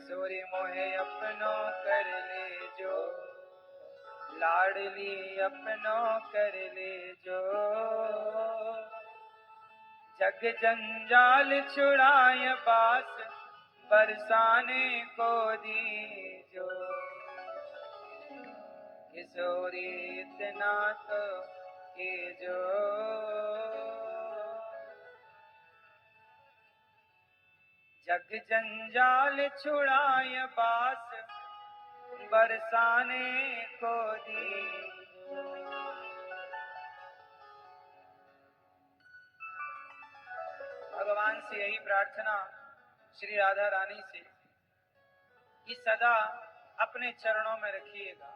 किशोरी मोहे अपनो कर ले जो, लाडली अपनो कर ले जो। जग जंजाल छुड़ाए बास बरसाने को दीजो। किशोरी इतना तो कीजो। जग जंजाल छुड़ाए बास बरसाने को दीजो। भगवान से यही प्रार्थना श्री राधा रानी से कि सदा अपने चरणों में रखिएगा।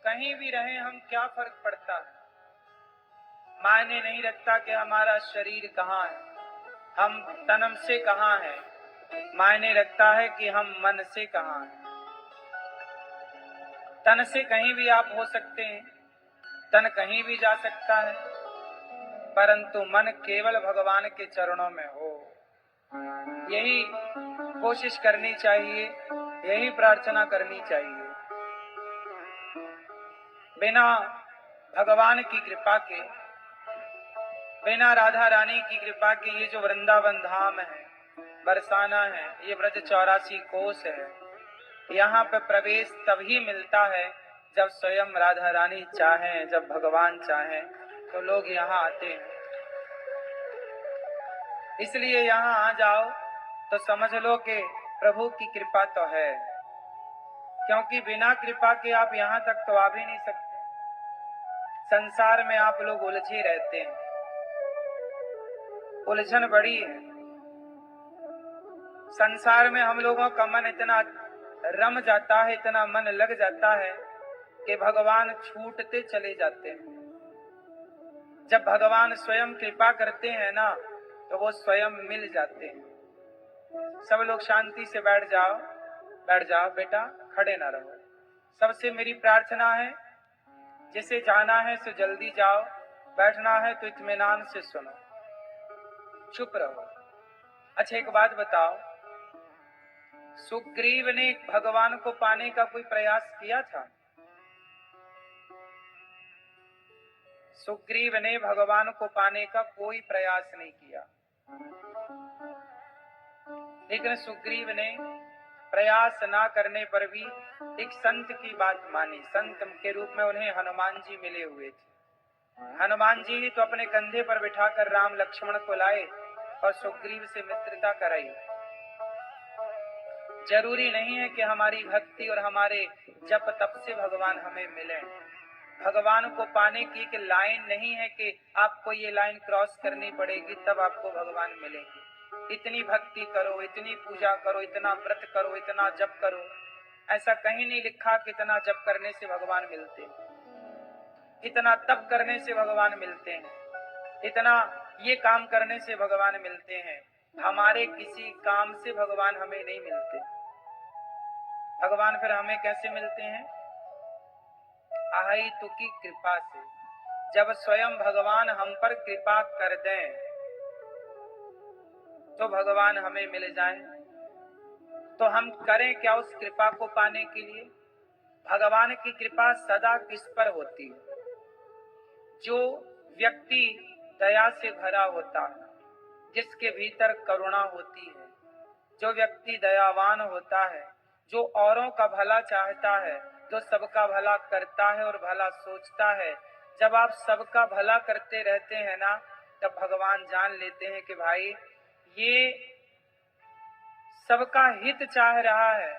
कहीं भी रहे हम क्या फर्क पड़ता है, मायने नहीं रखता कि हमारा शरीर कहाँ है, हम तन से कहाँ है, मायने रखता है कि हम मन से कहाँ हैं। तन से कहीं भी आप हो सकते हैं, तन कहीं भी जा सकता है, परंतु मन केवल भगवान के चरणों में हो, यही कोशिश करनी चाहिए, यही प्रार्थना करनी चाहिए। बिना भगवान की कृपा के, बिना राधा रानी की कृपा के ये जो वृंदावन धाम है, बरसाना है, ये ब्रज 84 कोस है, यहाँ पे प्रवेश तभी मिलता है जब स्वयं राधा रानी चाहें, जब भगवान चाहें तो लोग यहाँ आते हैं। इसलिए यहाँ आ जाओ तो समझ लो कि प्रभु की कृपा तो है, क्योंकि बिना कृपा के आप यहाँ तक तो आ भी नहीं सकते। संसार में आप लोग उलझे रहते हैं, उलझन बड़ी है। संसार में हम लोगों का मन इतना रम जाता है, इतना मन लग जाता है कि भगवान छूटते चले जाते हैं। जब भगवान स्वयं कृपा करते हैं ना, तो वो स्वयं मिल जाते हैं। सब लोग शांति से बैठ जाओ, बैठ जाओ बेटा, खड़े ना रहो। सबसे मेरी प्रार्थना है, जिसे जाना है सो जल्दी जाओ, बैठना है तो इत्मीनान से सुनो, चुप रहो। अच्छा एक बात बताओ, सुग्रीव ने भगवान को पाने का कोई प्रयास किया था? सुग्रीव ने भगवान को पाने का कोई प्रयास नहीं किया, लेकिन सुग्रीव ने प्रयास ना करने पर भी एक संत की बात मानी। संत के रूप में उन्हें हनुमान जी मिले हुए थे। हनुमान जी ही तो अपने कंधे पर बिठाकर राम लक्ष्मण को लाए और सुग्रीव से मित्रता कराई। जरूरी नहीं है कि हमारी भक्ति और हमारे जप तप से भगवान हमें मिले। भगवान को पाने की एक लाइन नहीं है कि आपको ये लाइन क्रॉस करनी पड़ेगी तब आपको भगवान मिलेंगे। इतनी भक्ति करो, इतनी पूजा करो, इतना व्रत करो, इतना जप करो, ऐसा कहीं नहीं लिखा कि इतना जप करने से भगवान मिलते हैं, इतना तप करने से भगवान मिलते हैं, इतना ये काम करने से भगवान मिलते हैं। हमारे किसी काम से भगवान हमें नहीं मिलते। भगवान फिर हमें कैसे मिलते हैं? आही तुकी कृपा से। जब स्वयं भगवान हम पर कृपा कर दें तो भगवान हमें मिल जाए। तो हम करें क्या उस कृपा को पाने के लिए? भगवान की कृपा सदा किस पर होती है? जो व्यक्ति दया से भरा होता है, जिसके भीतर करुणा होती है, जो व्यक्ति दयावान होता है, जो औरों का भला चाहता है, जो सबका भला करता है और भला सोचता है। जब आप सबका भला करते रहते हैं ना, तब भगवान जान लेते हैं कि भाई ये सबका हित चाह रहा है,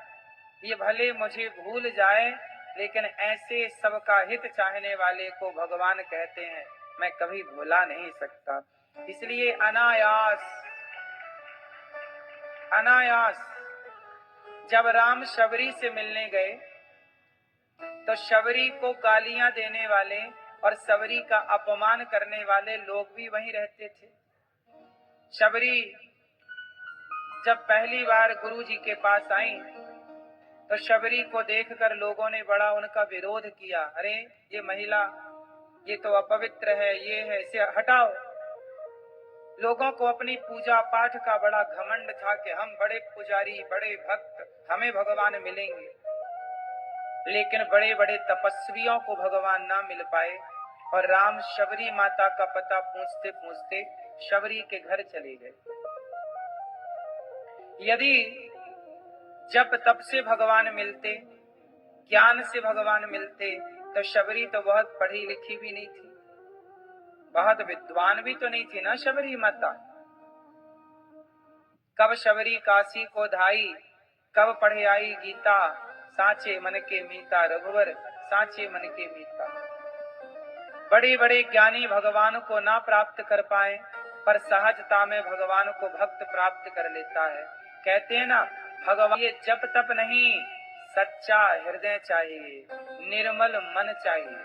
ये भले मुझे भूल जाए, लेकिन ऐसे सबका हित चाहने वाले को भगवान कहते हैं मैं कभी भुला नहीं सकता। इसलिए अनायास जब राम शबरी से मिलने गए तो शबरी को गालियां देने वाले और शबरी का अपमान करने वाले लोग भी वहीं रहते थे। शबरी जब पहली बार गुरु जी के पास आई तो शबरी को देखकर लोगों ने बड़ा उनका विरोध किया। अरे ये महिला, ये तो अपवित्र है, ये है, इसे हटाओ। लोगों को अपनी पूजा पाठ का बड़ा घमंड था कि हम बड़े पुजारी, बड़े भक्त, हमें भगवान मिलेंगे। लेकिन बड़े बड़े तपस्वियों को भगवान ना मिल पाए और राम शबरी माता का पता पूछते पूछते शबरी के घर चले गए। यदि जब तब से भगवान मिलते, ज्ञान से भगवान मिलते, तो शबरी तो बहुत पढ़ी लिखी भी नहीं थी, बहुत विद्वान भी तो नहीं थी ना शबरी माता। कब शबरी काशी को धाई, कब पढ़े आई गीता, साचे मन के मीता रघुवर, साचे मन के मीता। बड़े बड़े ज्ञानी भगवान को ना प्राप्त कर पाए, पर सहजता में भगवान को भक्त प्राप्त कर लेता है। कहते हैं ना, भगवान ये जप तप नहीं, सच्चा हृदय चाहिए, निर्मल मन चाहिए,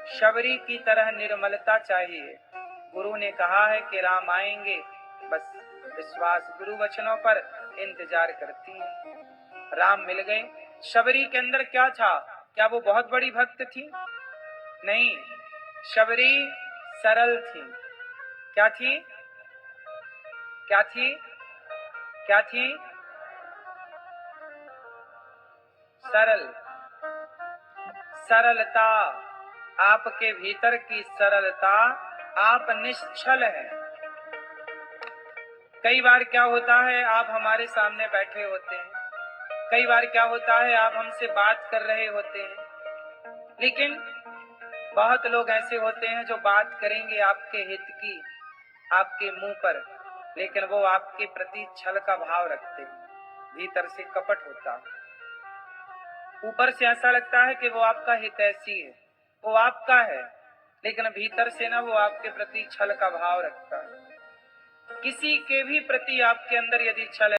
शबरी की तरह निर्मलता चाहिए। गुरु ने कहा है कि राम आएंगे, बस विश्वास गुरु वचनों पर इंतजार करती है। राम मिल गए। शबरी के अंदर क्या था? क्या वो बहुत बड़ी भक्त थी? नहीं, शबरी सरल थी। क्या थी? क्या थी? क्या थी? सरल। सरलता, आपके भीतर की सरलता, आप निश्चल हैं। कई बार क्या होता है, आप हमारे सामने बैठे होते हैं, कई बार क्या होता है, आप हमसे बात कर रहे होते हैं, लेकिन बहुत लोग ऐसे होते हैं जो बात करेंगे आपके हित की, आपके मुंह पर, लेकिन वो आपके प्रति छल का भाव रखते हैं, भीतर से कपट होता है। ऊपर से ऐसा लगता है कि वो आपका हितैषी है, वो आपका है, लेकिन भीतर से ना वो आपके प्रति छल का भाव रखता है। किसी के भी प्रति आपके अंदर यदि छल